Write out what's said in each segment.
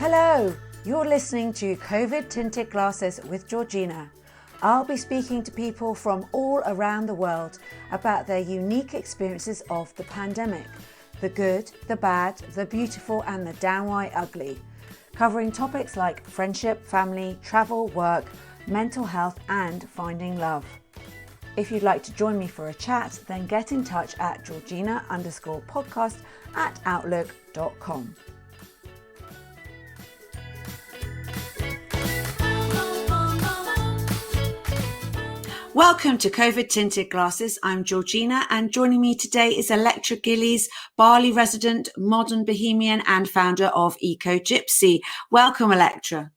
Hello, you're listening to Covid-tinted Glasses with Georgina. I'll be speaking to people from all around the world about their unique experiences of the pandemic, the good, the bad, the beautiful and the downright ugly, covering topics like friendship, family, travel, work, mental health and finding love. If you'd like to join me for a chat, then get in touch at georgina_podcast@outlook.com. Welcome to Covid-tinted Glasses. I'm Georgina and joining me today is Electra Gillies, Bali resident, modern bohemian and founder of Eco Gypsy. Welcome, Electra.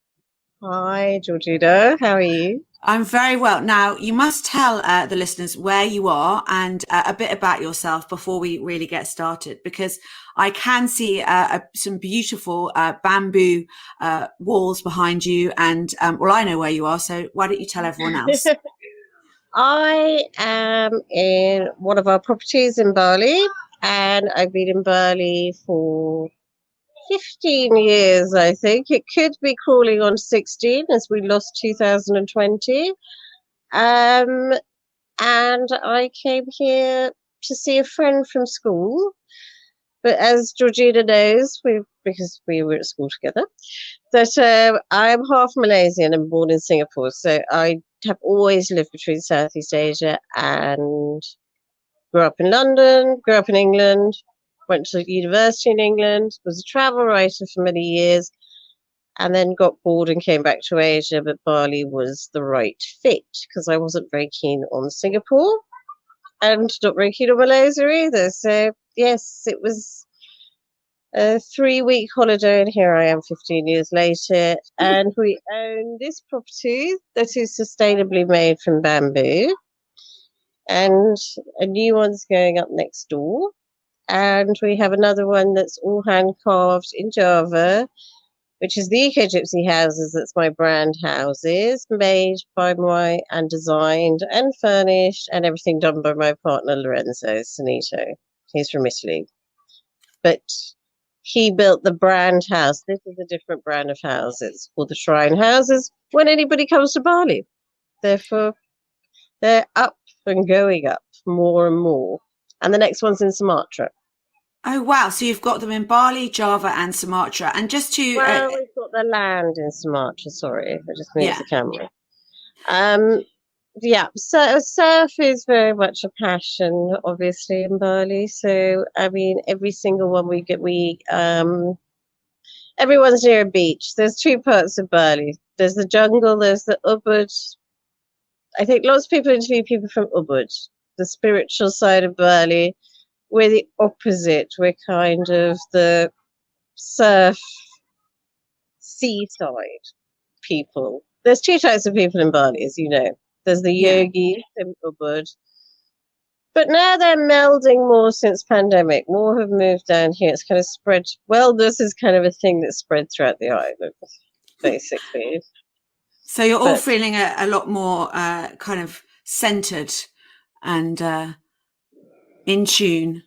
Hi, Georgina. How are you? I'm very well. Now, you must tell the listeners where you are and a bit about yourself before we really get started, because I can see some beautiful bamboo walls behind you and, well, I know where you are, so why don't you tell everyone else? I am in one of our properties in Bali, and I've been in Bali for 15 years, I think. It could be crawling on 16 as we lost 2020. And I came here to see a friend from school. But as Georgina knows, because we were at school together, that I'm half Malaysian and born in Singapore. So I have always lived between Southeast Asia and grew up in London, grew up in England, went to university in England, was a travel writer for many years, and then got bored and came back to Asia. But Bali was the right fit because I wasn't very keen on Singapore and not very keen on Malaysia either. So yes, it was a 3-week holiday, and here I am 15 years later. And we own this property that is sustainably made from bamboo, and a new one's going up next door. And we have another one that's all hand carved in Java, which is the Eco Gypsy houses. That's my brand houses, made by and designed and furnished, and everything done by my partner Lorenzo Sanito. He's from Italy, but he built the brand house. This is a different brand of houses called the Shrine Houses. When anybody comes to Bali, therefore they're up and going up more and more. And the next one's in Sumatra. Oh, wow. So you've got them in Bali, Java and Sumatra. And just to... Well, we've got the land in Sumatra, sorry. I just moved the camera. Yeah, so surf is very much a passion, obviously, in Bali. So, I mean, every single one we get, everyone's near a beach. There's 2 parts of Bali. There's the jungle, there's the Ubud. I think lots of people interview people from Ubud, the spiritual side of Bali. We're the opposite. We're kind of the surf seaside people. There's 2 types of people in Bali, as you know. There's the yogis in Ubud. But now they're melding more since pandemic. More have moved down here. It's kind of spread. Wellness is kind of a thing that's spread throughout the island, basically. So you're all feeling a lot more kind of centered and in tune.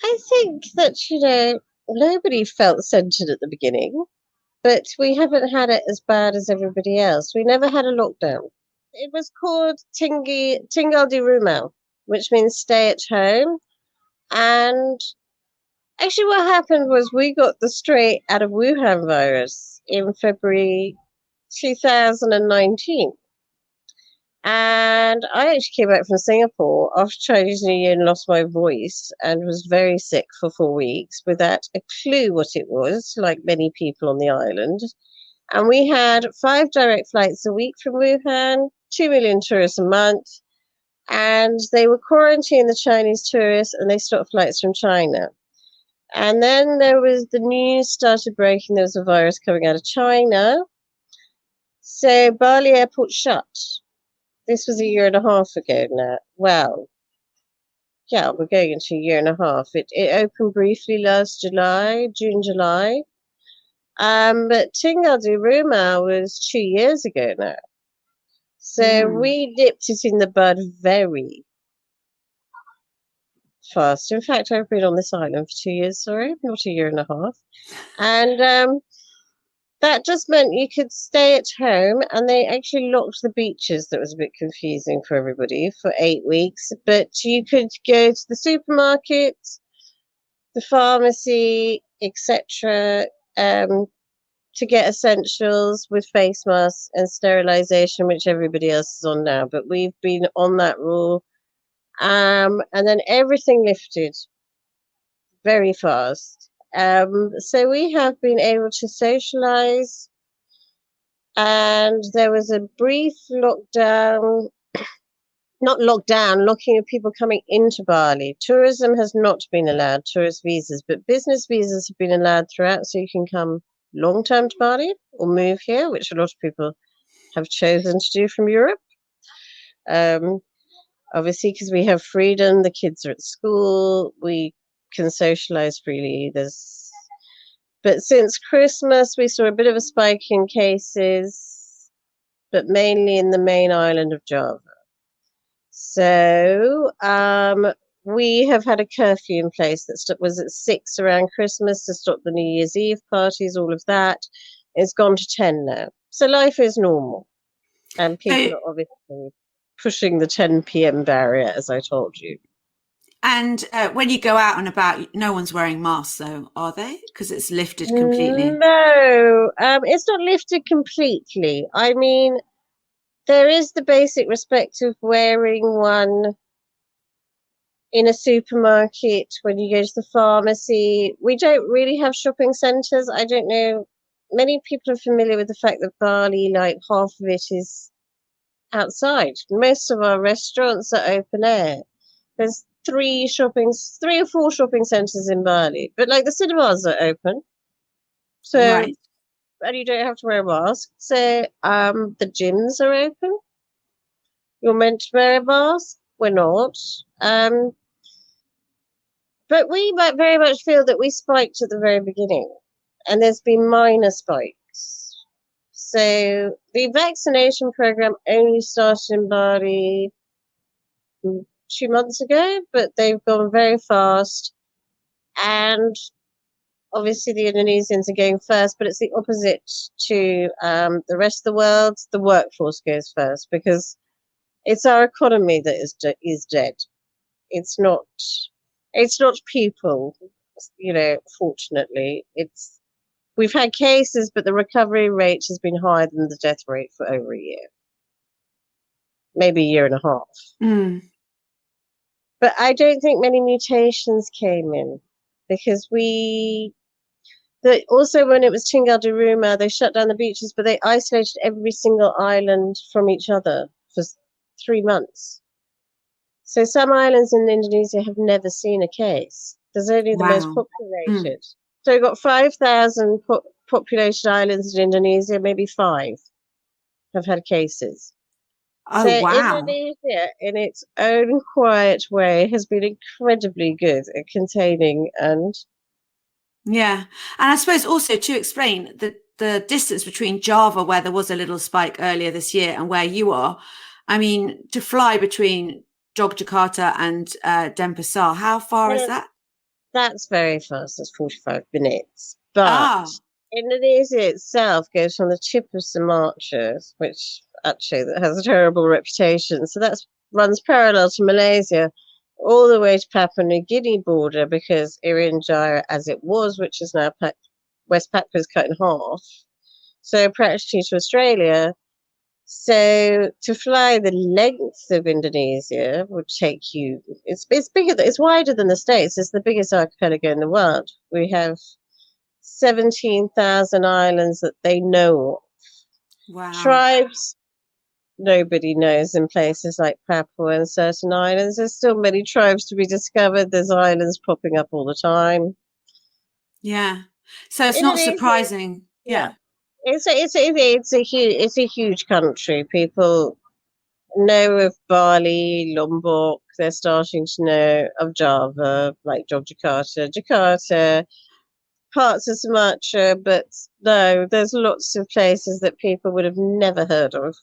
I think that, nobody felt centered at the beginning, but we haven't had it as bad as everybody else. We never had a lockdown. It was called Tinggal di Rumah, which means stay at home. And actually what happened was we got the straight out of Wuhan virus in February 2019. And I actually came back from Singapore after Chinese New Year and lost my voice and was very sick for 4 weeks without a clue what it was, like many people on the island. And we had 5 direct flights a week from Wuhan, 2 million tourists a month. And they were quarantining the Chinese tourists and they stopped flights from China. And then the news started breaking, there was a virus coming out of China. So Bali airport shut. This was 1.5 years ago now. Well, yeah, we're going into 1.5 years. It opened briefly last June, July. But Tinggal di Rumah was 2 years ago now. So we dipped it in the bud very, fast. In fact, I've been on this island for 2 years, sorry, not a year and a half. And that just meant you could stay at home, and they actually locked the beaches. That was a bit confusing for everybody for 8 weeks. But you could go to the supermarket, the pharmacy, etc., to get essentials with face masks and sterilization, which everybody else is on now. But we've been on that rule. And then everything lifted very fast. So we have been able to socialize, and there was a brief lockdown, not lockdown, locking of people coming into Bali. Tourism has not been allowed, tourist visas, but business visas have been allowed throughout, so you can come long term to Bali or move here, which a lot of people have chosen to do from Europe. Obviously, because we have freedom, the kids are at school, we can socialize freely. But since Christmas, we saw a bit of a spike in cases, but mainly in the main island of Java. So we have had a curfew in place that was at 6 around Christmas to stop the New Year's Eve parties, all of that. It's gone to 10 now. So life is normal. And people are obviously pushing the 10 p.m. barrier, as I told you. And when you go out and about, no one's wearing masks, though, are they? Because it's lifted completely. No, it's not lifted completely. I mean, there is the basic respect of wearing one in a supermarket, when you go to the pharmacy. We don't really have shopping centres. I don't know. Many people are familiar with the fact that Bali, like half of it is outside. Most of our restaurants are open air. There's 3 or 4 shopping centres in Bali, but like the cinemas are open. So, right. And you don't have to wear a mask. So, the gyms are open. You're meant to wear a mask. We're not. But we might very much feel that we spiked at the very beginning, and there's been minor spikes. So the vaccination program only started in Bali 2 months ago, but they've gone very fast. And obviously the Indonesians are going first, but it's the opposite to the rest of the world. The workforce goes first because it's our economy that is dead. It's not people, fortunately. We've had cases, but the recovery rate has been higher than the death rate for over a year. Maybe a year and a half. Mm. But I don't think many mutations came in because also when it was Tinggal di Rumah, they shut down the beaches, but they isolated every single island from each other for 3 months. So some islands in Indonesia have never seen a case. There's only the most populated. So we've got 5,000 populated islands in Indonesia, maybe 5 have had cases. Oh, so wow. Indonesia, in its own quiet way, has been incredibly good at containing and... Yeah. And I suppose also to explain the distance between Java, where there was a little spike earlier this year, and where you are, I mean, to fly between Yogyakarta and Denpasar, how far is that? That's very fast. That's 45 minutes. But Indonesia itself goes from the tip of Sumatra, which actually that has a terrible reputation. So that runs parallel to Malaysia, all the way to Papua New Guinea border, because Irian Jaya, as it was, which is now West Papua, is cut in half. So practically to Australia. So to fly the length of Indonesia would take you. It's bigger. It's wider than the States. It's the biggest archipelago in the world. We have 17,000 islands that they know of. Wow. Tribes nobody knows in places like Papua and certain islands. There's still many tribes to be discovered. There's islands popping up all the time. Yeah. So it's not surprising. Yeah. It's a huge country. People know of Bali, Lombok. They're starting to know of Java, like Jakarta, parts of Sumatra. But no, there's lots of places that people would have never heard of.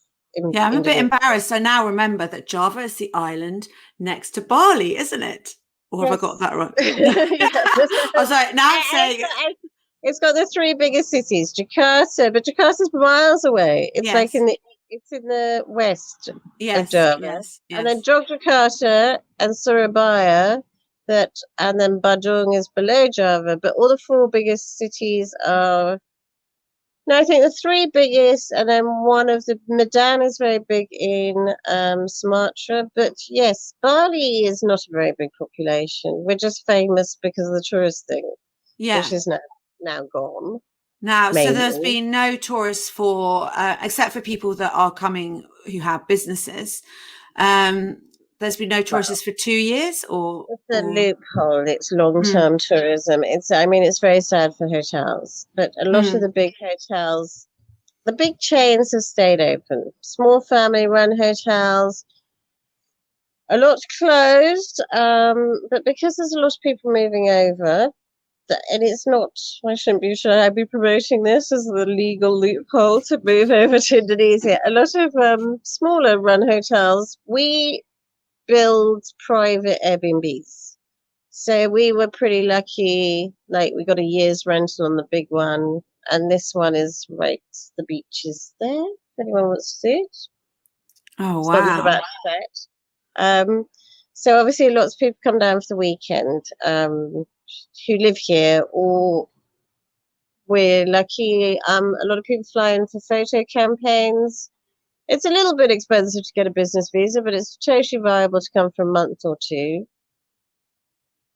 Yeah, I'm a bit embarrassed. I now remember that Java is the island next to Bali, isn't it? Or have I got that wrong? Yes. I was like, now I'm saying it. It's got the three biggest cities, Jakarta, but Jakarta's miles away. It's like Yes, it's in the west of yes, Java, yes, and then yes. Yogyakarta and Surabaya, and then Badung is below Java. But all the four biggest cities are. No, I think the three biggest, and then one of the Medan is very big in Sumatra. But yes, Bali is not a very big population. We're just famous because of the tourist thing, which Yeah. is now gone Now, so there's mainly. been no tourists for, except for people that are coming who have businesses. Um, there's been no Well, tourists for 2 years it's a or, loophole. It's mm, long-term tourism. I mean, it's very sad for hotels, but a lot of mm, the big hotels, the big chains have stayed open. Small family-run hotels, a lot closed, but because there's a lot of people moving over, and it's not, should I be promoting this as the legal loophole to move over to Indonesia? A lot of smaller run hotels, we build private Airbnbs. So we were pretty lucky, like we got a year's rental on the big one, and this one is right, the beach is there, if anyone wants to see it. oh, Sun's wow. about to set. So obviously lots of people come down for the weekend, who live here, or we're lucky. A lot of people fly in for photo campaigns. It's a little bit expensive to get a business visa, but it's totally viable to come for a month or two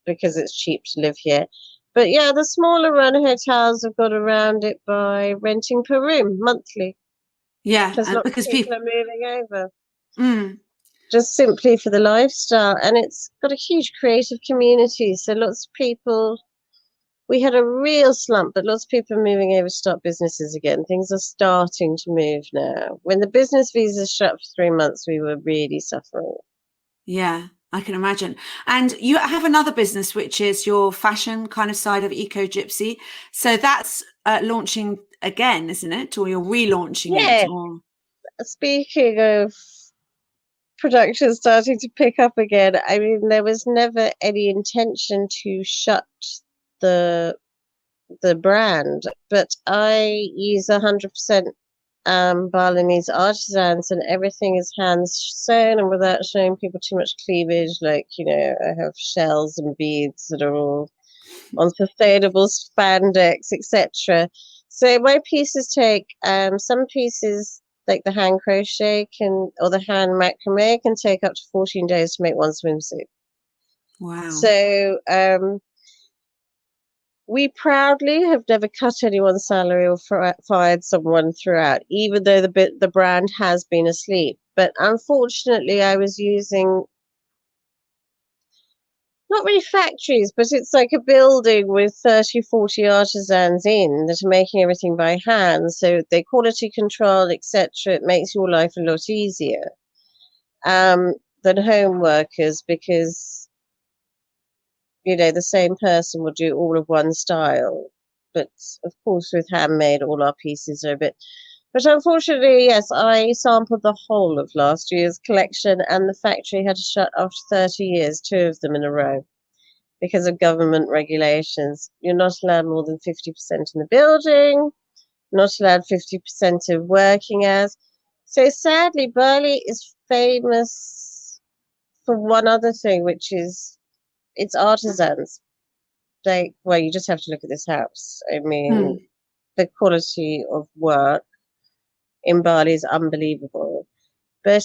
because it's cheap to live here. But yeah, the smaller run hotels have got around it by renting per room monthly Yeah. because And lots of because people people, are moving over mm, just simply for the lifestyle. And it's got a huge creative community. So lots of people, we had a real slump, but lots of people are moving over to start businesses again. Things are starting to move now. When the business visa shut for 3 months, we were really suffering. yeah, I can imagine. And you have another business, which is your fashion kind of side of Eco Gypsy. So that's launching again, isn't it? Or you're relaunching it? Yeah. Or Speaking of production starting to pick up again, I mean, there was never any intention to shut the the brand, but I use 100% Balinese artisans, and everything is hand sewn and without showing people too much cleavage. Like, I have shells and beads that are all on sustainable spandex, etc. So my pieces take some pieces like the hand crochet or the hand macrame can take up to 14 days to make one swimsuit. wow. So we proudly have never cut anyone's salary or fired someone throughout, even though the brand has been asleep. But unfortunately, I was using not really factories, but it's like a building with 30, 40 artisans in that are making everything by hand. So they quality control, etc. It makes your life a lot easier than home workers because, the same person will do all of one style. But of course, with handmade, all our pieces are a bit. But unfortunately, yes, I sampled the whole of last year's collection, and the factory had to shut after 30 years, two of them in a row, because of government regulations. You're not allowed more than 50% in the building, not allowed 50% of working hours. So sadly, Bali is famous for one other thing, which is its artisans. Well, you just have to look at this house. I mean, Mm. the quality of work in Bali is unbelievable. But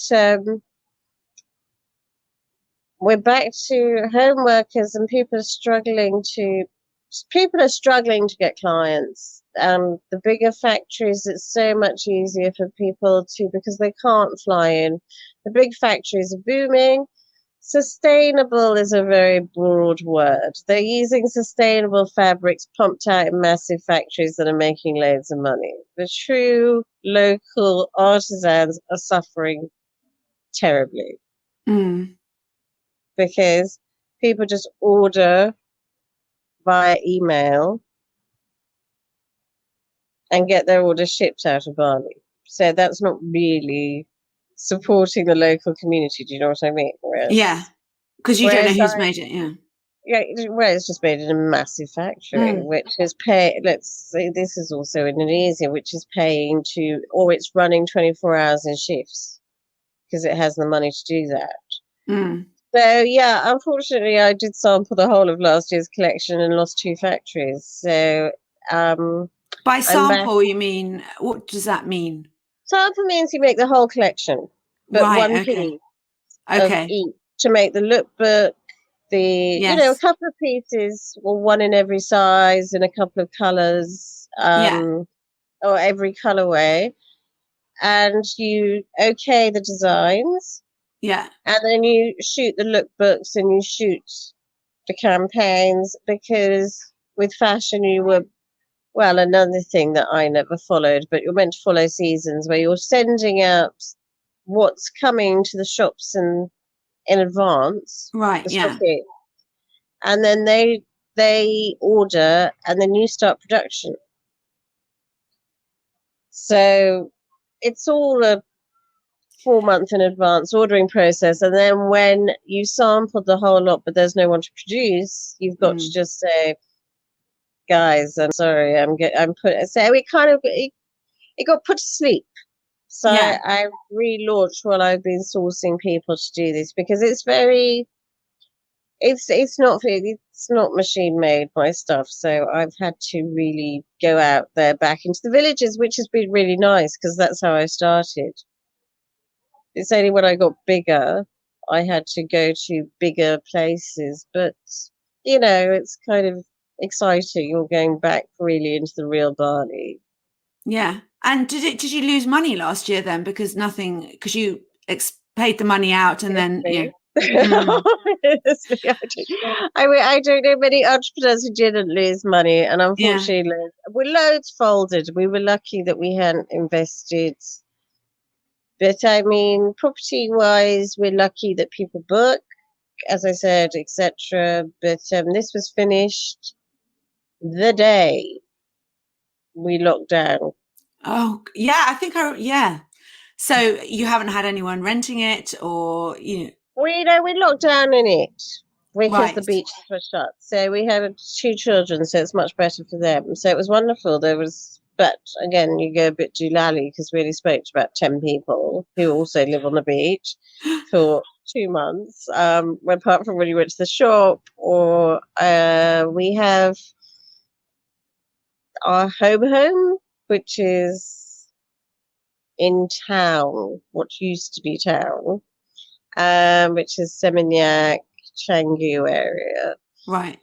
we're back to home workers, and people are struggling to get clients. The bigger factories, it's so much easier for people because they can't fly in. The big factories are booming. Sustainable is a very broad word. They're using sustainable fabrics pumped out in massive factories that are making loads of money. The true local artisans are suffering terribly Mm. because people just order via email and get their order shipped out of Bali. So that's not really supporting the local community. Do you know what I mean? Yeah. Because you don't know Whereas who's I made it. Yeah. Yeah, well, it's just made in a massive factory, Mm. which is pay. Let's say this is also Indonesia, which is paying to, or it's running 24 hours in shifts because it has the money to do that. Mm. So yeah, unfortunately, I did sample the whole of last year's collection and lost two factories. So um, By I'm back. sample, you mean, what does that mean? Sample means you make the whole collection, but Right, one okay. piece of Okay. each to make the lookbook, a Yes. couple of pieces, or one in every size in a couple of colors, Yeah. or every colorway, and you okay the designs, Yeah. and then you shoot the lookbooks and you shoot the campaigns, because with fashion you were, well, another thing that I never followed, but you're meant to follow seasons where you're sending out what's coming to the shops in advance, Right. the Yeah. stocking, and then they order, and then you start production. So it's all a 4 month in advance ordering process, and then when you sample the whole lot, but there's no one to produce, you've got to Mm. just say, guys, I'm sorry, I'm put. So we kind of it got put to sleep. So Yeah. I relaunched while I've been sourcing people to do this, because it's very it's not machine made, my stuff. So I've had to really go out there back into the villages, which has been really nice because that's how I started. It's only when I got bigger I had to go to bigger places, but it's kind of exciting. You're going back really into the real Bali. Yeah. And did you lose money last year then? Because you paid the money out and then, yeah. Honestly, Mm. honestly, I don't know many entrepreneurs who didn't lose money, and Yeah. unfortunately, we loads folded. We were lucky that we hadn't invested, but I mean, property-wise, we're lucky that people book, as I said, etc. But this was finished the day we locked down. Oh, yeah. Yeah. So you haven't had anyone renting it or, We locked down in it because the right. beaches were shut. So we had two children, so it's much better for them. So it was wonderful. But again, you go a bit doolally because we only spoke to about 10 people who also live on the beach for 2 months. Apart from when you went to the shop, or we have our home, which is in town, what used to be town, which is Seminyak, Canggu area. Right.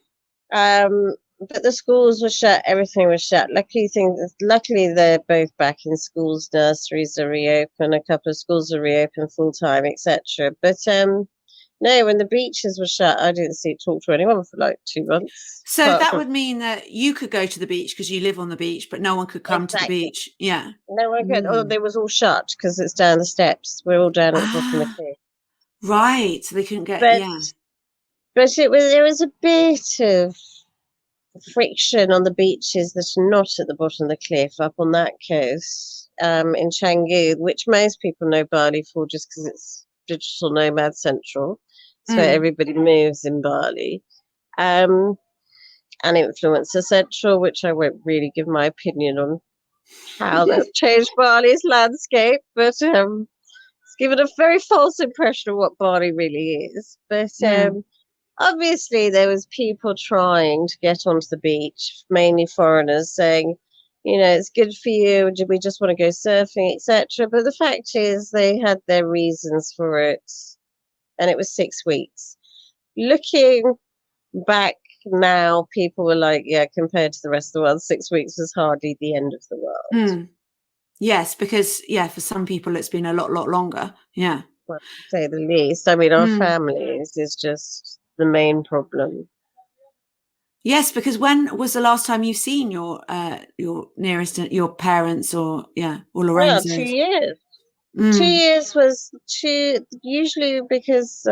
But the schools were shut, everything was shut. Luckily they're both back in schools, nurseries are reopen, a couple of schools are reopen full time, etc. But no, when the beaches were shut, I didn't talk to anyone for like 2 months. So Apart that from would mean that you could go to the beach because you live on the beach, but no one could come to the exactly. beach. Yeah. No one could. Oh, Mm. they was all shut because it's down the steps. We're all down at the bottom of the Ah, cliff. right. So they couldn't get, But yeah. there was a bit of friction on the beaches that are not at the bottom of the cliff up on that coast, in Canggu, which most people know Bali for just because it's digital nomad central. It's where Mm. everybody moves in Bali. Um, and influencer central, which I won't really give my opinion on how that's changed Bali's landscape, but it's given a very false impression of what Bali really is. But Mm. obviously, there was people trying to get onto the beach, mainly foreigners, saying, it's good for you. Do we just want to go surfing, etc.? But the fact is, they had their reasons for it, and it was 6 weeks. Looking back now, people were like, "Yeah, compared to the rest of the world, 6 weeks was hardly the end of the world." Mm. Yes, because, yeah, for some people it's been a lot longer. Yeah. Well, to say the least. I mean, our Mm. families is just the main problem. Yes, because when was the last time you've seen your nearest, your parents or, yeah, or Well, 2 Lorenzo's? years. Two Mm. years was two, usually because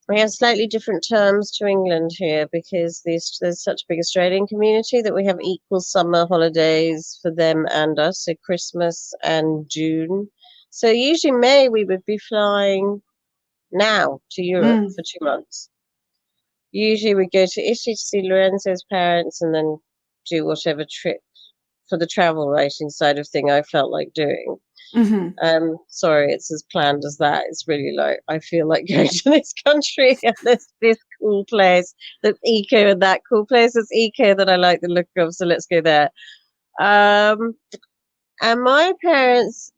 we have slightly different terms to England here, because there's such a big Australian community that we have equal summer holidays for them and us, so Christmas and June. So usually May we would be flying now to Europe Mm. for 2 months. Usually we go to Italy to see Lorenzo's parents and then do whatever trip for the travel writing side of thing I felt like doing. Sorry, it's as planned as that. It's really like I feel like going to this country and there's this cool place that's eco and that cool place that's eco that I like the look of, so let's go there. And my parents,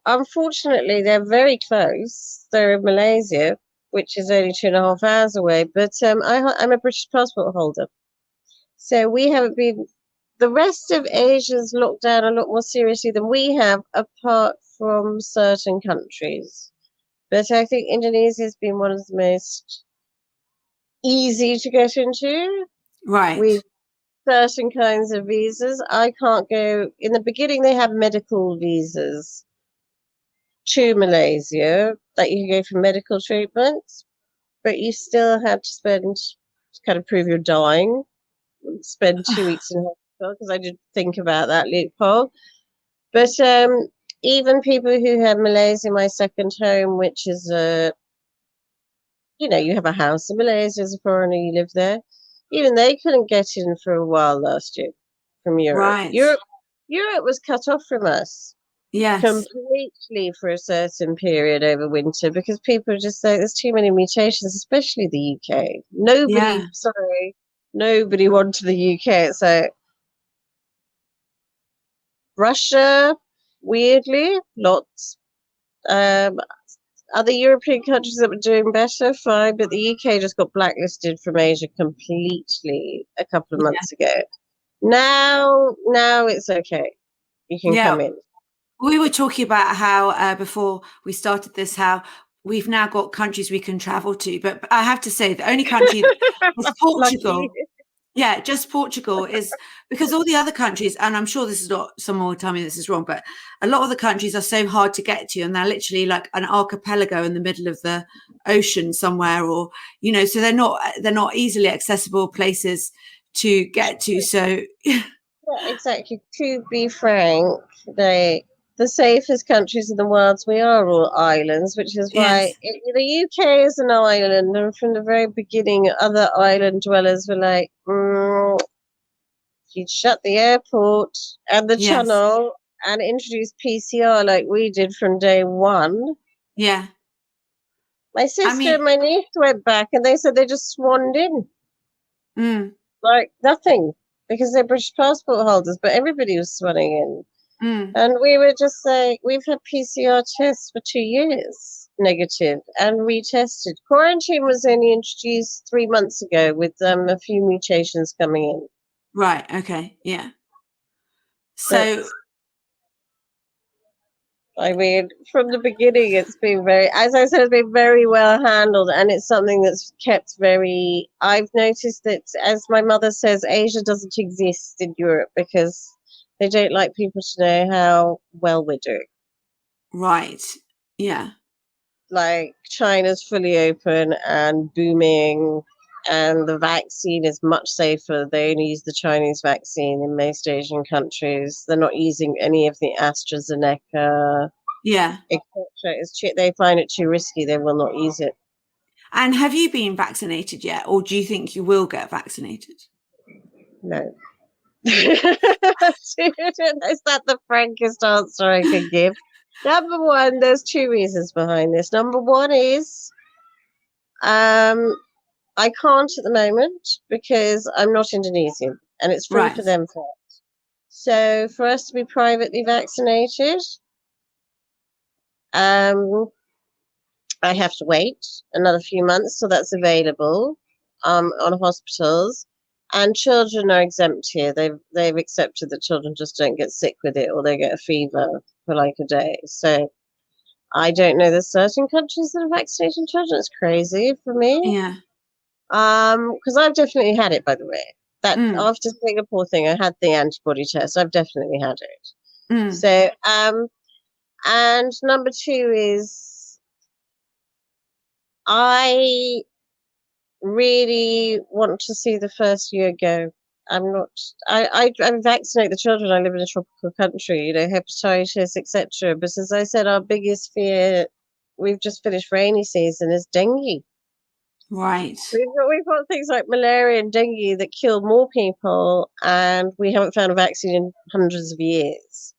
unfortunately, they're very close. They're in Malaysia, which is only 2.5 hours away. But I'm a British passport holder, so we haven't been. The rest of Asia's locked down a lot more seriously than we have, apart from certain countries. But I think Indonesia has been one of the most easy to get into. Right. With certain kinds of visas, I can't go. In the beginning, they had medical visas to Malaysia that you could go for medical treatments, but you still had to spend to kind of prove you're dying, spend 2 weeks in hospital because I did think about that loophole. But even people who have Malaysia, my second home, which is you have a house in Malaysia as a foreigner, you live there. Even they couldn't get in for a while last year from Europe. Right. Europe was cut off from us. Yes. Completely for a certain period over winter because people just say there's too many mutations, especially the UK. Nobody wanted the UK. So Russia, weirdly, lots. Other European countries that were doing better, fine, but the UK just got blacklisted from Asia completely a couple of months ago. Now it's okay. You can come in. We were talking about how before we started this, how we've now got countries we can travel to, but I have to say the only country is Portugal. Yeah, just Portugal is because all the other countries, and I'm sure this is not, someone will tell me this is wrong, but a lot of the countries are so hard to get to, and they're literally like an archipelago in the middle of the ocean somewhere, or so they're not easily accessible places to get to. So yeah, exactly. To be frank, the safest countries in the world, we are all islands, which is why the UK is an island, and from the very beginning, other island dwellers were like, you'd shut the airport and the channel and introduce PCR like we did from day one. Yeah. My sister and my niece went back and they said they just swanned in. Like nothing, because they're British passport holders, but everybody was swanning in. And we were just like, we've had PCR tests for 2 years, negative, and retested. Quarantine was only introduced 3 months ago with a few mutations coming in. Right. Okay. Yeah. So, I mean, from the beginning, it's been as I said, it's been very well handled, and it's something that's kept very. I've noticed that, as my mother says, Asia doesn't exist in Europe because they don't like people to know how well we're doing. Right. Yeah. Like China's fully open and booming, and the vaccine is much safer. They only use the Chinese vaccine in most Asian countries. They're not using any of the AstraZeneca, etc. They find it too risky. They will not use it. And have you been vaccinated yet, or do you think you will get vaccinated? No. Is that the frankest answer I can give? Number one, there's 2 reasons behind this. Number one is I can't at the moment because I'm not Indonesian and it's free for them first. So for us to be privately vaccinated, I have to wait another few months till that's available on hospitals. And children are exempt here. They've accepted that children just don't get sick with it, or they get a fever for like a day. So I don't know. There's certain countries that are vaccinating children. It's crazy for me. Yeah. Because I've definitely had it, by the way. That after Singapore thing, I had the antibody test. I've definitely had it. So and number two is I really want to see the first year go. I vaccinate the children. I live in a tropical country, hepatitis, etc. But as I said, our biggest fear, we've just finished rainy season, is dengue. Right. We've got things like malaria and dengue that kill more people, and we haven't found a vaccine in hundreds of years.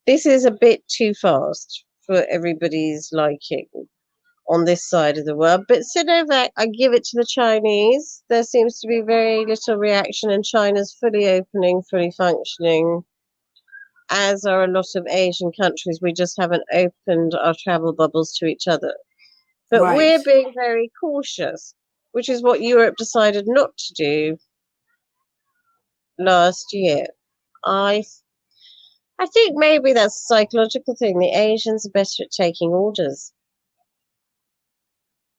This is a bit too fast for everybody's liking on this side of the world. But Sinovac, I give it to the Chinese. There seems to be very little reaction, and China's fully opening, fully functioning, as are a lot of Asian countries. We just haven't opened our travel bubbles to each other. But Right. we're being very cautious, which is what Europe decided not to do last year. I I think maybe that's a psychological thing. The Asians are better at taking orders.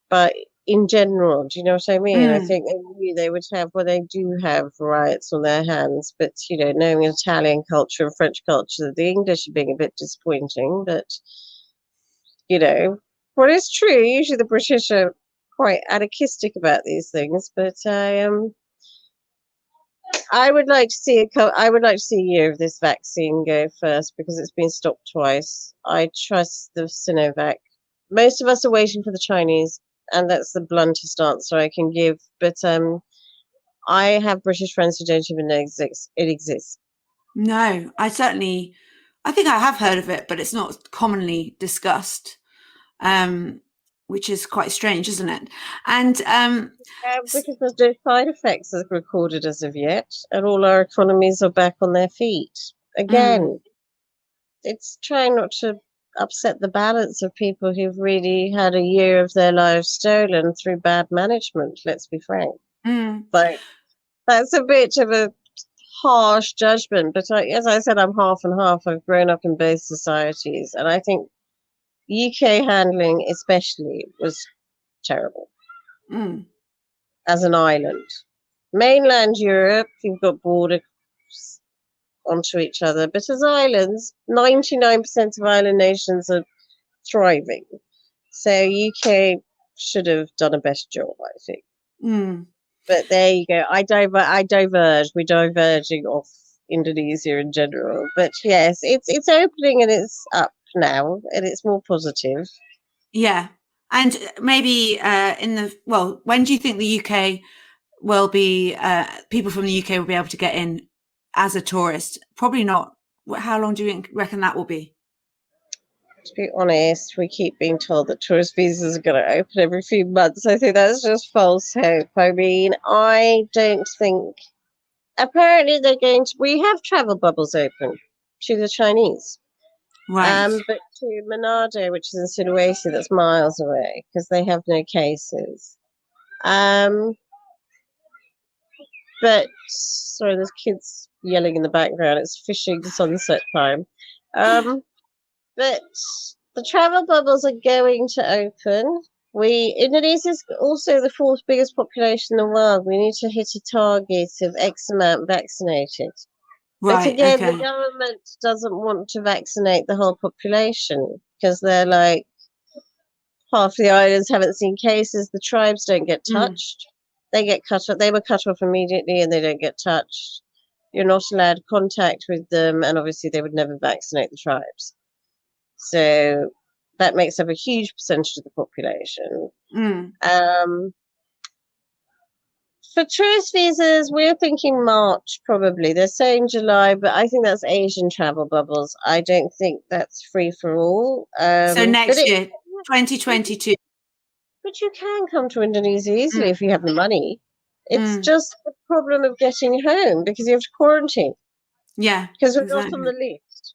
But in general, do you know what I mean? I Mm. think they knew they would have, well, they do have riots on their hands, but, knowing Italian culture and French culture, the English are being a bit disappointing. But, you know, what is true, usually the British are quite anarchistic about these things, but I would like to see I would like to see a year of this vaccine go first because it's been stopped twice. I trust the Sinovac. Most of us are waiting for the Chinese, and that's the bluntest answer I can give. But I have British friends who don't even know it exists. No, I think I have heard of it, but it's not commonly discussed, which is quite strange, isn't it? And Because there's no side effects as recorded as of yet, and all our economies are back on their feet. mm, Again, it's trying not to upset the balance of people who've really had a year of their lives stolen through bad management, let's be frank. mm, Like, that's a bit of a harsh judgment, but as I said, I'm half and half. I've grown up in both societies, and I think UK handling, especially, was terrible mm, as an island. Mainland Europe, you've got borders onto each other, but as islands, 99% of island nations are thriving. So UK should have done a better job, I think. mm. But there you go. I diverge. We're diverging off Indonesia in general. But yes, it's opening and it's up now and it's more positive. Yeah. And maybe when do you think the UK will be, people from the UK will be able to get in as a tourist? Probably not. How long do you reckon that will be? To be honest, we keep being told that tourist visas are going to open every few months. I think that's just false hope. I mean, I don't think. Apparently, they're going to. We have travel bubbles open to the Chinese. Right. But to Manado, which is in Sulawesi, that's miles away because they have no cases. Um, but sorry, there's kids yelling in the background. It's fishing sunset time. Um, but the travel bubbles are going to open. Indonesia is also the fourth biggest population in the world. We need to hit a target of X amount vaccinated. But Right. again, the Okay. government doesn't want to vaccinate the whole population because they're like, half the islands haven't seen cases. The tribes don't get Mm, touched. They get cut off. They were cut off immediately, and they don't get touched. You're not allowed contact with them, and obviously they would never vaccinate the tribes. So that makes up a huge percentage of the population. mm. Um, for tourist visas, we're thinking March probably. They're saying July, but I think that's Asian travel bubbles. I don't think that's free for all. So But next it year, 2022. But you can come to Indonesia easily Mm, if you have the money. It's mm. just the problem of getting home because you have to quarantine Yeah, because we're not on the exactly. list.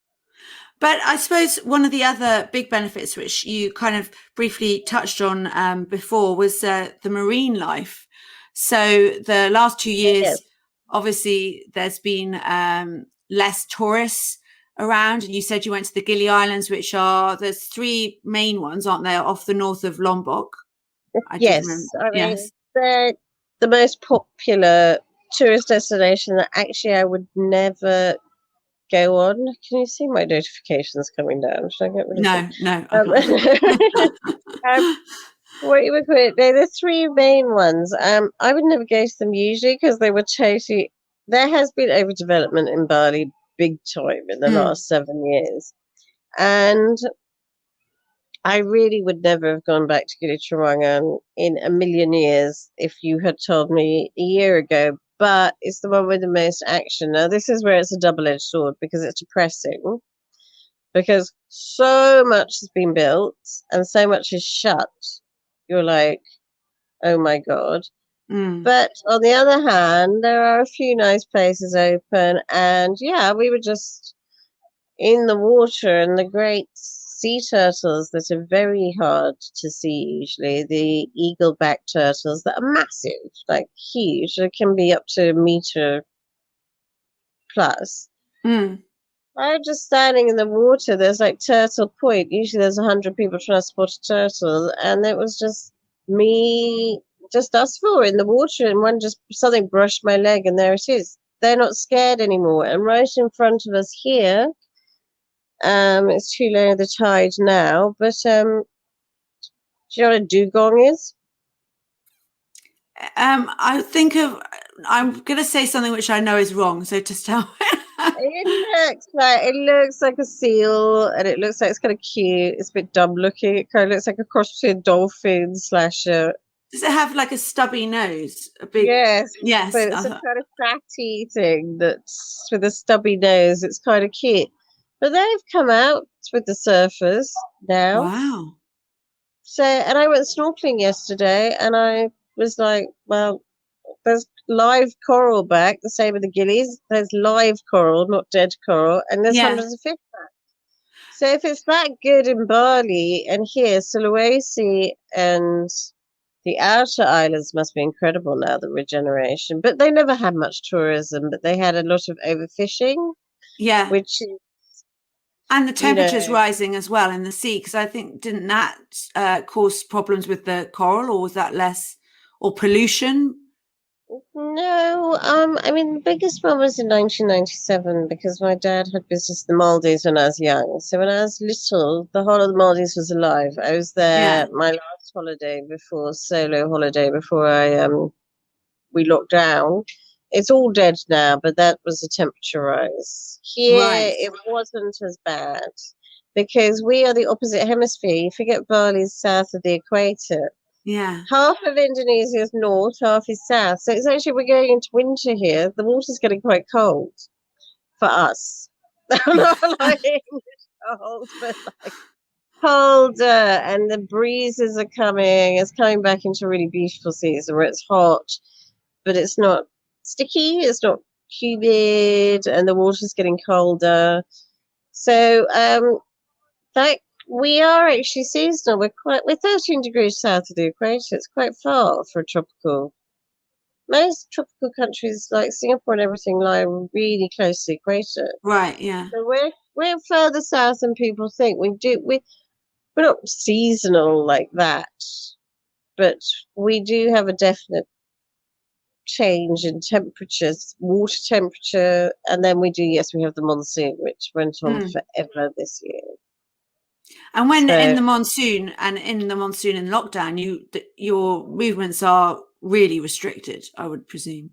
But I suppose one of the other big benefits, which you kind of briefly touched on before, was the marine life. So the last 2 years, Yes, obviously, there's been less tourists around. And you said you went to the Gili Islands, there's three main ones, aren't there, off the north of Lombok? I did remember. yes. I mean, Yes. they're the most popular tourist destination that actually I would never go on. Can you see my notifications coming down? Should I get rid of them? No, no, I can't. Um, what you would call it? They're the three main ones. I would never go to them usually because they were totally. There has been overdevelopment in Bali big time in the Mm, last 7 years, and I really would never have gone back to Gili in a million years if you had told me a year ago. But it's the one with the most action. Now, this is where it's a double-edged sword because it's depressing. Because so much has been built and so much is shut. You're like, oh my God. Mm. But on the other hand, there are a few nice places open. And yeah, we were just in the water and the great sea turtles that are very hard to see usually. The eagle-back turtles that are massive, like huge. They can be up to a meter plus. Mm. I'm just standing in the water. There's like Turtle Point. Usually there's 100 people trying to spot a turtle. And it was just me, just us four in the water. And one just, something brushed my leg and there it is. They're not scared anymore. And right in front of us here, it's too low the tide now. But do you know what a dugong is? I think of. I'm going to say something which I know is wrong. So just tell me. It looks like a seal, and it looks like it's kind of cute. It's a bit dumb looking. It kind of looks like a cross between a dolphin slash a Does it have like a stubby nose? A big. yes, Yes. but it's a kind of fatty thing that's with a stubby nose. It's kind of cute. But they've come out with the surfers now. Wow. So, and I went snorkeling yesterday, and I was like, well, there's live coral back, the same with the gillies. There's live coral, not dead coral, and there's Yeah. hundreds of fish back. So if it's that good in Bali and here, Sulawesi and the outer islands must be incredible now, the regeneration. But they never had much tourism, but they had a lot of overfishing, Yeah. which is, And the you temperature's know, rising as well in the sea, because I think didn't that cause problems with the coral, or was that less, or pollution? no, I mean, the biggest one was in 1997 because my dad had business in the Maldives when I was young. So when I was little, the whole of the Maldives was alive. I was Yeah. there my last holiday before, solo holiday before I we locked down. It's all dead now, but that was a temperature rise. Here, Right. it wasn't as bad because we are the opposite hemisphere. You forget Bali's south of the equator. Yeah. Half of Indonesia is north, half is south. So it's actually, we're going into winter here. The water's getting quite cold for us. Not like cold, but like colder. And the breezes are coming. It's coming back into a really beautiful season where it's hot, but it's not sticky, it's not humid, and the water's getting colder. So that we are actually seasonal. We're 13 degrees south of the equator. It's quite far for a tropical. Most tropical countries like Singapore and everything lie really close to the equator. Right. Yeah. So we're further south than people think. We're not seasonal like that, but we do have a definite change in temperatures, water temperature, and then yes, we have the monsoon, which went on Mm. forever this year. And when So, in the monsoon in lockdown, your movements are really restricted, I would presume.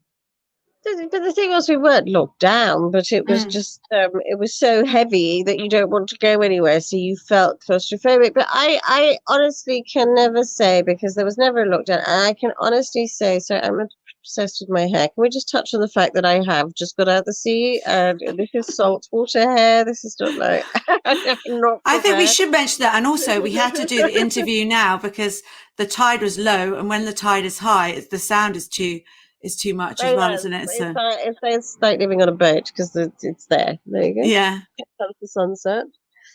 but the thing was, we weren't locked down, but it was Mm. just it was so heavy that you don't want to go anywhere, so you felt claustrophobic. But I honestly can never say because there was never a lockdown, and I can honestly say, so I'm obsessed with my hair. Can we just touch on the fact that I have just got out of the sea and this is saltwater hair? This is not like I'm not I think we prepared. should mention that. And also, we had to do the interview now because the tide was low, and when the tide is high, the sound is too much as well, isn't it? So It's like living on a boat because it's there. There you go. yeah, Comes the sunset.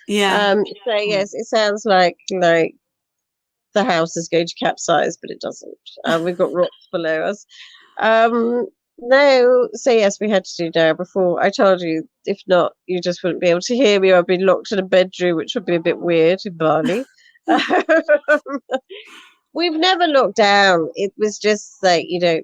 yeah. So yes, it sounds like the house is going to capsize, but it doesn't. We've got rocks below us. No, so yes, we had to do now. Before I told you, if not, you just wouldn't be able to hear me. I'd be locked in a bedroom, which would be a bit weird in Bali. We've never locked down. It was just like, yeah,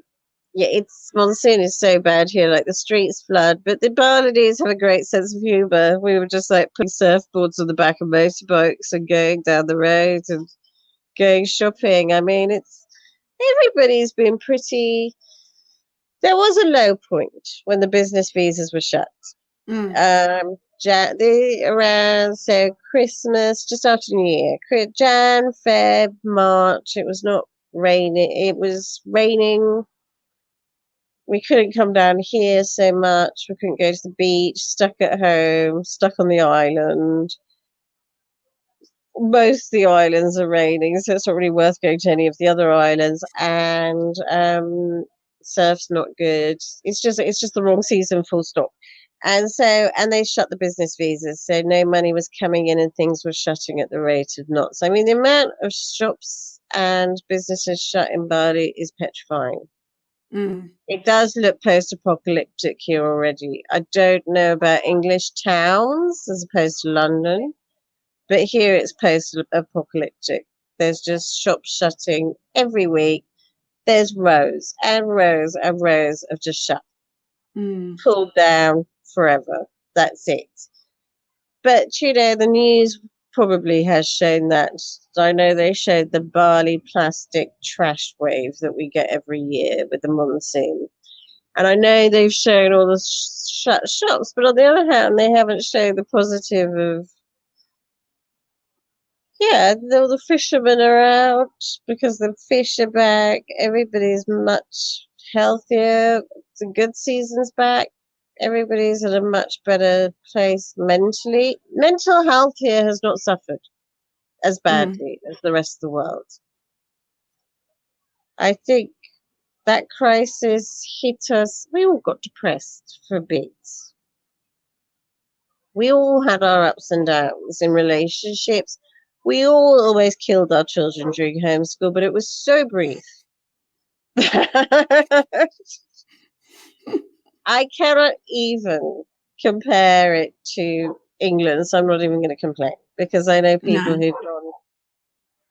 it's monsoon is so bad here, like the streets flood. But the Balinese have a great sense of humor. We were just like putting surfboards on the back of motorbikes and going down the road and going shopping. I mean, everybody's been pretty. There was a low point when the business visas were shut. Mm. around, so Christmas, just after New Year, Jan, Feb, March. It was not raining. It was raining. We couldn't come down here so much. We couldn't go to the beach. Stuck at home. Stuck on the island. Most of the islands are raining, so it's not really worth going to any of the other islands. And surf's not good. It's just the wrong season, full stop. And they shut the business visas, so no money was coming in, and things were shutting at the rate of knots. I mean, the amount of shops and businesses shut in Bali is petrifying. It does look post-apocalyptic here already. I don't know about English towns as opposed to London. But here it's post-apocalyptic. There's just shops shutting every week. There's rows and rows and rows of just shut, pulled down forever. That's it. But, the news probably has shown that. I know they showed the Bali plastic trash wave that we get every year with the monsoon. And I know they've shown all the shut shops, but on the other hand, they haven't shown the positive of all the fishermen are out because the fish are back. Everybody's much healthier. The good season's back. Everybody's in a much better place mentally. Mental health here has not suffered as badly as the rest of the world. I think that crisis hit us. We all got depressed for a bit. We all had our ups and downs in relationships. We all almost killed our children during homeschool, but it was so brief. I cannot even compare it to England, so I'm not even going to complain, because I know people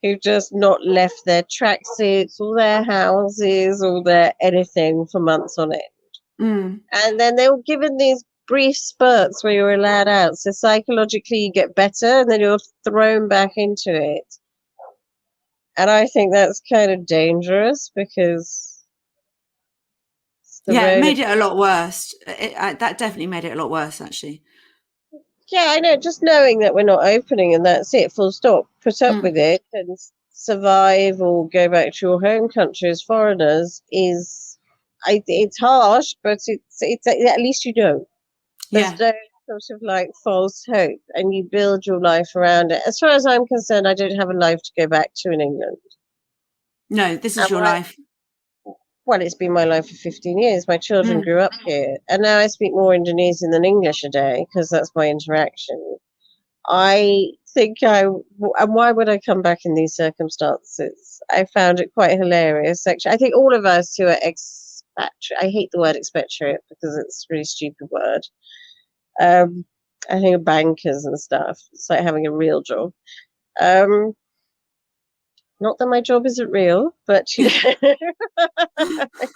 who've just not left their tracksuits or their houses or their anything for months on end. And then they were given these brief spurts where you're allowed out. So psychologically you get better and then you're thrown back into it. And I think that's kind of dangerous because it made it a lot worse. That definitely made it a lot worse, actually. Yeah, I know. Just knowing that we're not opening and that's it, full stop. Put up with it and survive or go back to your home country as foreigners it's harsh, but it's at least you know. There's no sort of like false hope, and you build your life around it. As far as I'm concerned, I don't have a life to go back to in England. No, this is your life. Well, it's been my life for 15 years. My children grew up here, and now I speak more Indonesian than English a day because that's my interaction. I think and why would I come back in these circumstances? I found it quite hilarious, actually. I think all of us who are expatriate, I hate the word expatriate because it's a really stupid word. I think of bankers and stuff. It's like having a real job. Not that my job isn't real, but you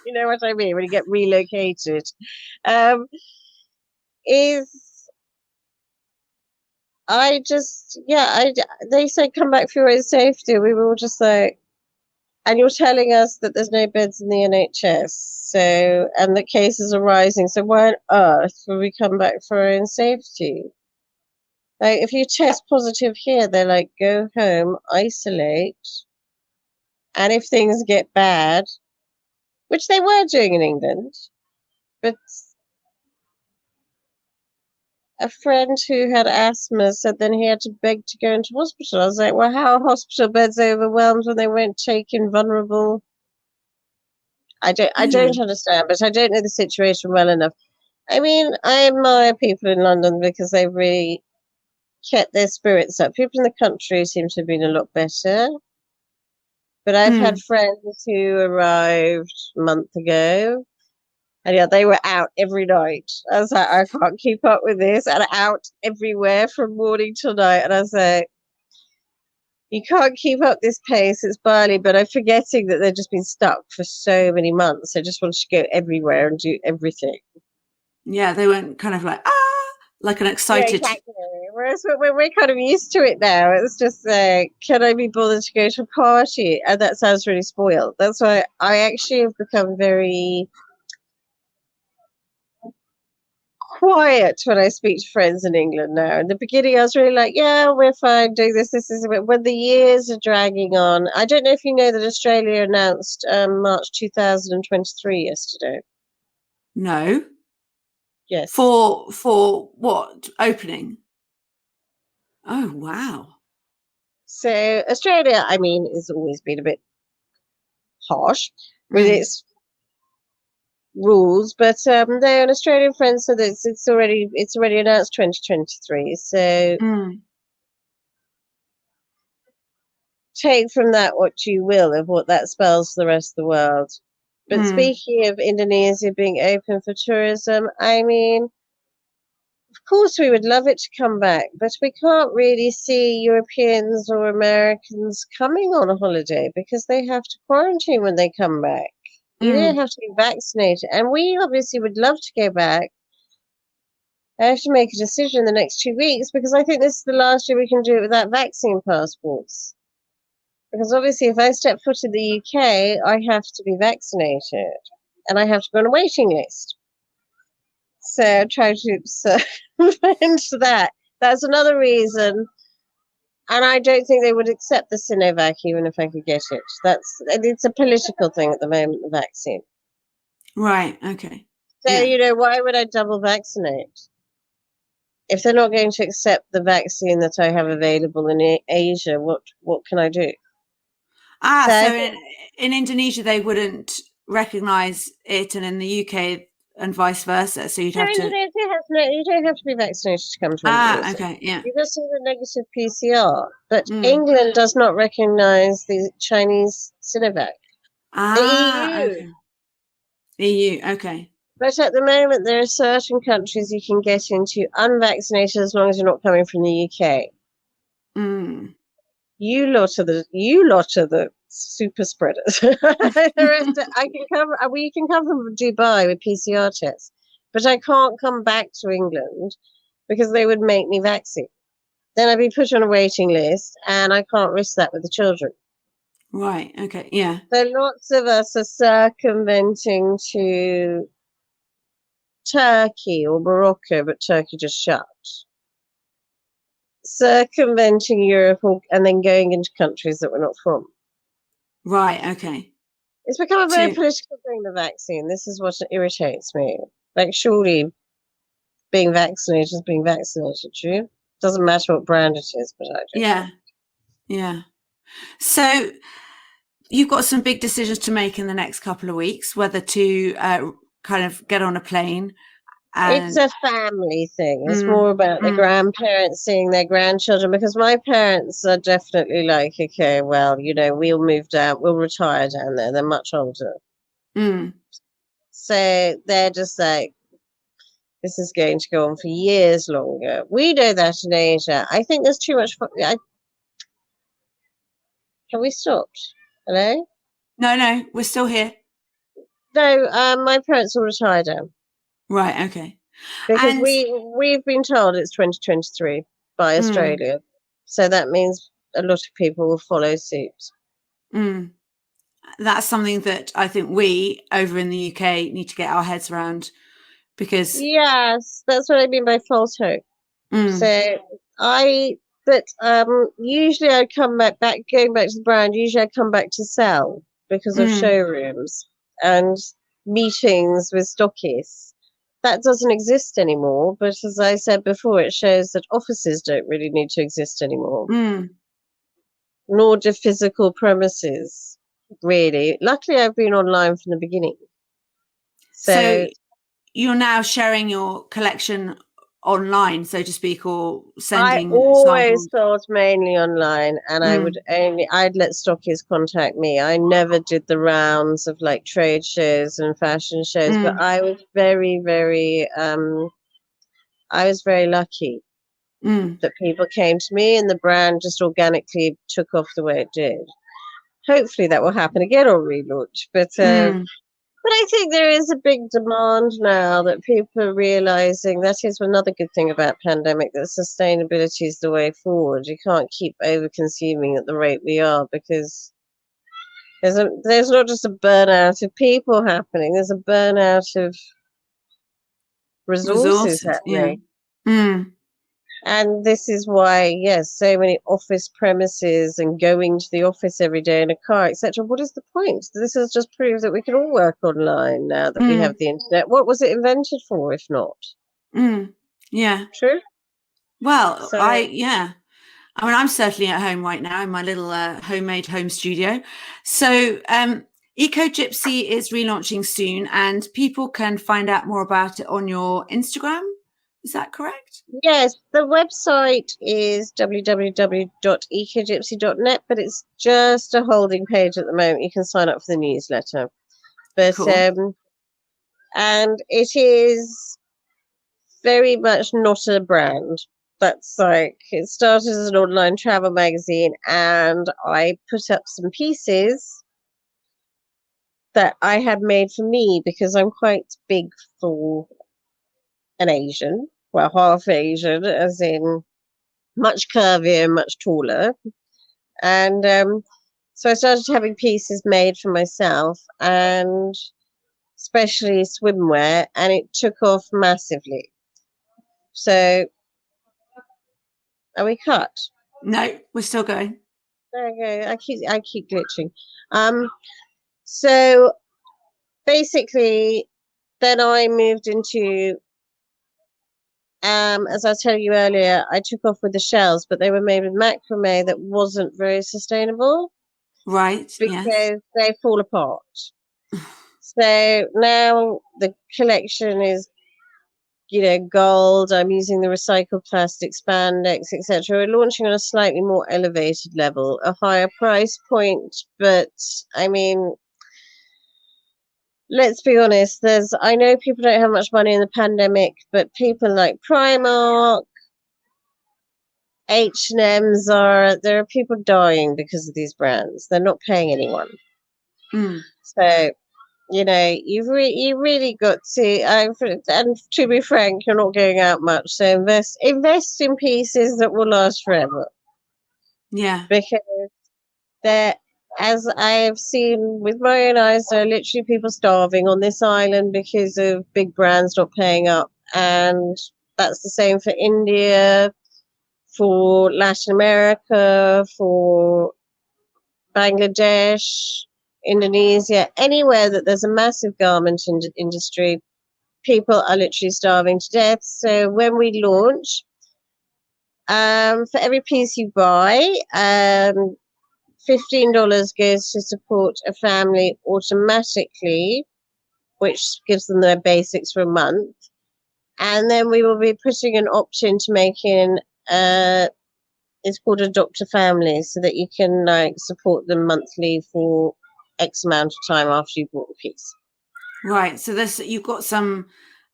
know what I mean when you get relocated. They said come back for your own safety. We were all just like, and you're telling us that there's no beds in the NHS, and the cases are rising. So why on earth would we come back for our own safety? Like, if you test positive here, they're like, go home, isolate, and if things get bad, which they were doing in England, but a friend who had asthma said then he had to beg to go into hospital. I was like, well, how are hospital beds overwhelmed when they won't take in vulnerable? I don't understand, but I don't know the situation well enough. I mean, I admire people in London because they really kept their spirits up. People in the country seem to have been a lot better. But I've had friends who arrived a month ago, and they were out every night. I was like, I can't keep up with this, and out everywhere from morning till night. And I was like, you can't keep up this pace. It's Bali, but I'm forgetting that they've just been stuck for so many months. I just wanted to go everywhere and do everything. Yeah, they weren't kind of like, like an excited. Yeah, exactly. Whereas we're kind of used to it now. It's just like, can I be bothered to go to a party? And that sounds really spoiled. That's why I actually have become very quiet when I speak to friends in England now. In the beginning, I was really like, yeah, we're fine doing this. This is it. When the years are dragging on, I don't know if you know that Australia announced March 2023 yesterday. No. Yes. For what? Opening? Oh, wow. So Australia, I mean, has always been a bit harsh with Mm. its rules, but they're an Australian friend, so that it's already announced 2023. So Mm. take from that what you will of what that spells for the rest of the world. But Mm. speaking of Indonesia being open for tourism, I mean, of course we would love it to come back, but we can't really see Europeans or Americans coming on a holiday because they have to quarantine when they come back. You don't Mm. have to be vaccinated. And we obviously would love to go back. I have to make a decision in the next 2 weeks because I think this is the last year we can do it without vaccine passports. Because obviously, if I step foot in the UK, I have to be vaccinated and I have to go on a waiting list. So try to circumvent that. That's another reason. And I don't think they would accept the Sinovac even if I could get it. It's a political thing at the moment, the vaccine. Right. Okay. So, Yeah. why would I double vaccinate? If they're not going to accept the vaccine that I have available in Asia, what can I do? Ah, So I so think in Indonesia they wouldn't recognize it, and in the UK and vice versa. So you'd no, have to. Indonesia has no. You don't have to be vaccinated to come to Ah, Indonesia. okay. Yeah. You just need a negative PCR. But Mm. England does not recognise the Chinese Sinovac. The Ah, EU. okay. EU. Okay. But at the moment, there are certain countries you can get into unvaccinated as long as you're not coming from the UK. Mm. You lot are the super spreaders. The rest I can come. We can come from Dubai with PCR tests, but I can't come back to England because they would make me vaccine. Then I'd be put on a waiting list, and I can't risk that with the children. Right. Okay. Yeah. So lots of us are circumventing to Turkey or Morocco, but Turkey just shut. Circumventing Europe and then going into countries that we're not from. Right. Okay. It's become a very To political thing, the vaccine. This is what irritates me. Like, surely being vaccinated is being vaccinated, you? Doesn't matter what brand it is, but I don't yeah. know. Yeah. So you've got some big decisions to make in the next couple of weeks, whether to kind of get on a plane It's and. a family thing. It's Mm. more about the Mm. grandparents seeing their grandchildren because my parents are definitely like, okay, well, we'll move down, we'll retire down there. They're much older. Mm. So they're just like, this is going to go on for years longer. We know that in Asia. I think there's too much. Have we stopped? Hello? No, no, we're still here. No, my parents will retire down Right. Okay. because And we've been told it's 2023 by mm, Australia, so that means a lot of people will follow suit. mm, that's something that I think we over in the UK need to get our heads around because. Yes, that's what I mean by false hope. Mm. So I, but usually I come back going back to the brand. Usually I come back to sell because of Mm. showrooms and meetings with stockists. That doesn't exist anymore. But as I said before, it shows that offices don't really need to exist anymore, Mm. nor do physical premises. Really, luckily I've been online from the beginning. So So you're now sharing your collection online, so to speak, or I sending always samples. sold mainly online, and Mm. I'd let stockists contact me. I never did the rounds of like trade shows and fashion shows, but Mm. I was very lucky Mm. that people came to me and the brand just organically took off the way it did. Hopefully that will happen again on relaunch, Mm. but I think there is a big demand now that people are realizing that is another good thing about pandemic, that sustainability is the way forward. You can't keep over consuming at the rate we are because there's not just a burnout of people happening, there's a burnout of resources Resources, yeah. happening. Mm. And this is why, yes, so many office premises and going to the office every day in a car, etc. What is the point? This has just proved that we can all work online now that we have Mm. the internet. What was it invented for, if not? Mm. Yeah. True? Well, So, yeah. I mean, I'm certainly at home right now in my little homemade home studio. So, Eco Gypsy is relaunching soon, and people can find out more about it on your Instagram. Is that correct? yes, the website is www.ecogypsy.net, but it's just a holding page at the moment. You can sign up for the newsletter. But, Cool. and it is very much not a brand. That's like, it started as an online travel magazine, and I put up some pieces that I had made for me because I'm quite big for an Asian, well, half Asian, as in much curvier, much taller. And so I started having pieces made for myself, and especially swimwear, and it took off massively. So, are we cut? No, we're still going. Okay, I keep glitching. So basically, then I moved into as I was telling you earlier, I took off with the shells, but they were made with macrame that wasn't very sustainable Right. Yes. because they fall apart. So now the collection is, gold. I'm using the recycled plastic, spandex, etc. We're launching on a slightly more elevated level, a higher price point, but I mean, let's be honest, I know people don't have much money in the pandemic, but people like Primark, H&M, Zara, there are people dying because of these brands. They're not paying anyone. Mm. So, you really got to, and to be frank, you're not going out much. So invest in pieces that will last forever. Yeah. Because there, as I have seen with my own eyes, there are literally people starving on this island because of big brands not paying up. And that's the same for India, for Latin America, for Bangladesh, Indonesia, anywhere that there's a massive garment industry, people are literally starving to death. So when we launch, for every piece you buy, $15 goes to support a family automatically, which gives them their basics for a month. And then we will be putting an opt-in to making it's called Adopt a Family, so that you can like support them monthly for X amount of time after you bought the piece. Right. So you've got some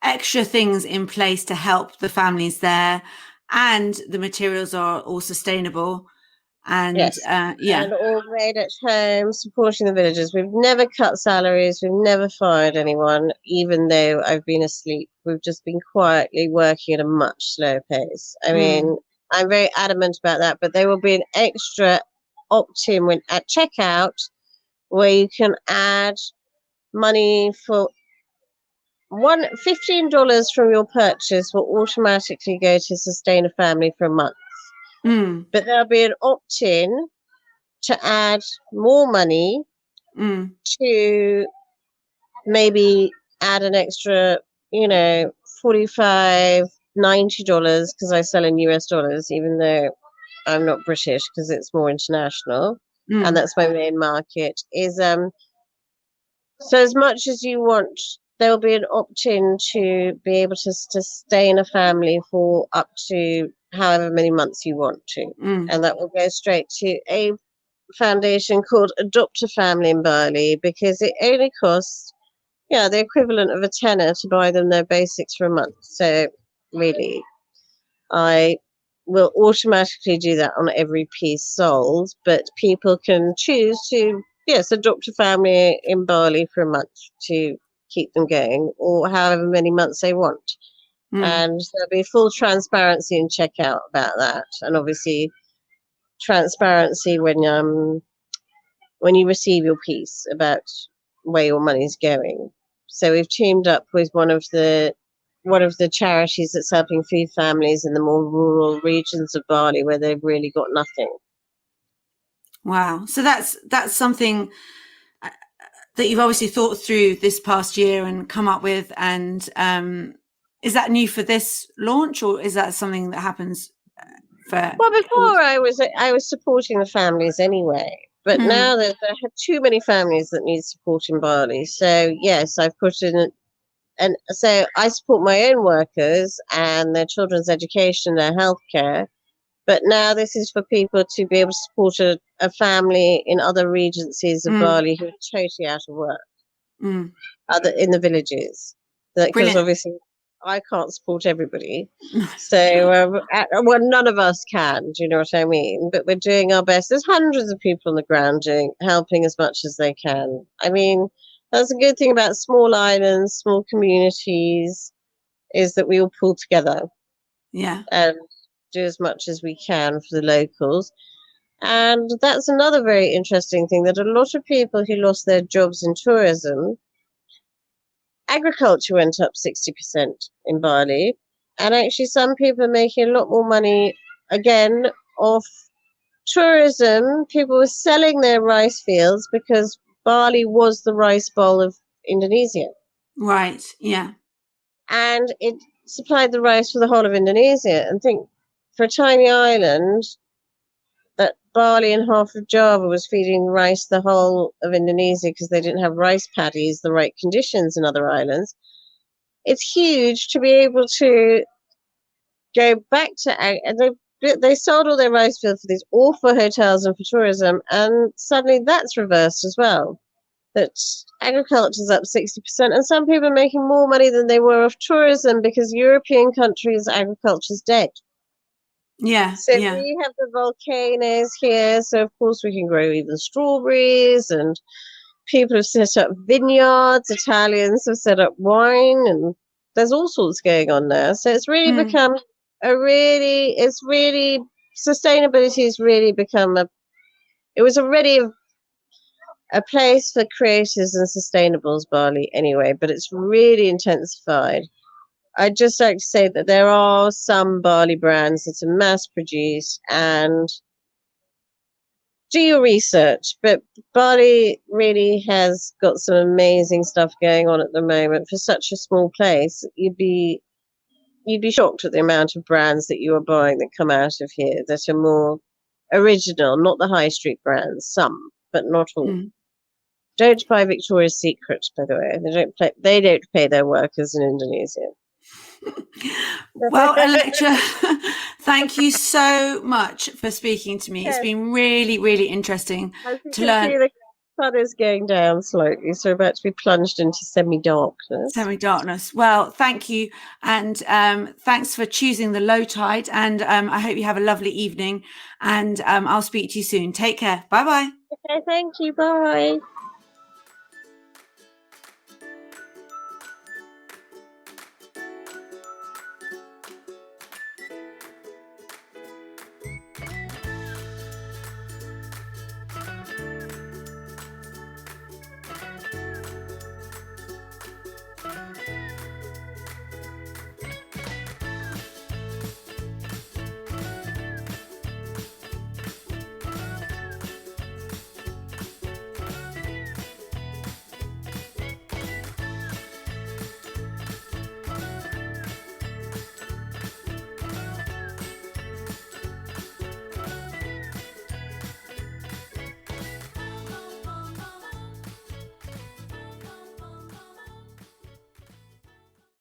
extra things in place to help the families there, and the materials are all sustainable. And Yes. yeah. And all made at home, supporting the villagers. We've never cut salaries, we've never fired anyone, even though I've been asleep. We've just been quietly working at a much slower pace. I mean, I'm very adamant about that, but there will be an extra opt-in when at checkout where you can add money for $15 from your purchase will automatically go to sustain a family for a month. But there'll be an opt-in to add more money to maybe add an extra, 45, $90 because I sell in US dollars, even though I'm not British because it's more international. And that's my main market is so as much as you want, there will be an opt-in to be able to sustain a family for up to however many months you want to. And that will go straight to a foundation called Adopt a Family in Bali because it only costs, the equivalent of a tenner to buy them their basics for a month. So really, I will automatically do that on every piece sold, but people can choose to, yes, adopt a family in Bali for a month to keep them going, or however many months they want. And there'll be full transparency and checkout about that, and obviously transparency when you receive your piece about where your money's going. So we've teamed up with one of the one of the charities that's helping feed families in the more rural regions of Bali where they've really got nothing. Wow. So that's something that you've obviously thought through this past year and come up with. And is that new for this launch, or is that something that happens for? Well, before I was supporting the families anyway, but now there are too many families that need support in Bali. So yes, I've put in, and so I support my own workers and their children's education, their healthcare. But now this is for people to be able to support a family in other regencies of Bali who are totally out of work, other in the villages, because obviously I can't support everybody. So, well, none of us can. Do you know what I mean? But we're doing our best. There's hundreds of people on the ground helping as much as they can. I mean, that's a good thing about small islands, small communities, is that we all pull together. Yeah. And do as much as we can for the locals. And that's another very interesting thing, that a lot of people who lost their jobs in tourism, agriculture went up 60% in Bali. And actually some people are making a lot more money again off tourism. People were selling their rice fields because Bali was the rice bowl of Indonesia. Right. Yeah. And it supplied the rice for the whole of Indonesia. And think, for a tiny island, that Bali and half of Java was feeding rice the whole of Indonesia because they didn't have rice paddies, the right conditions in other islands. It's huge to be able to go back to, and they sold all their rice fields for these awful hotels and for tourism, and suddenly that's reversed as well. That agriculture's up 60%, and some people are making more money than they were off tourism because European countries' agriculture's dead. Yeah. So we have the volcanoes here, so of course we can grow even strawberries, and people have set up vineyards, Italians have set up wine, and there's all sorts going on there. So it's really become sustainability has really become it was already a place for creators and sustainables, Bali anyway, but it's really intensified. I'd just like to say that there are some barley brands that are mass produced, and do your research. But Bali really has got some amazing stuff going on at the moment. For such a small place, you'd be shocked at the amount of brands that you are buying that come out of here that are more original, not the high street brands, some, but not all. Don't buy Victoria's Secret, by the way. They don't pay their workers in Indonesia. Well, Electra, thank you so much for speaking to me. Yes. It's been really, really interesting to learn. The sun is going down slightly, so we're about to be plunged into semi-darkness. Semi-darkness. Well, thank you, and thanks for choosing the low tide, and I hope you have a lovely evening, and I'll speak to you soon. Take care. Bye-bye. Okay, thank you. Bye.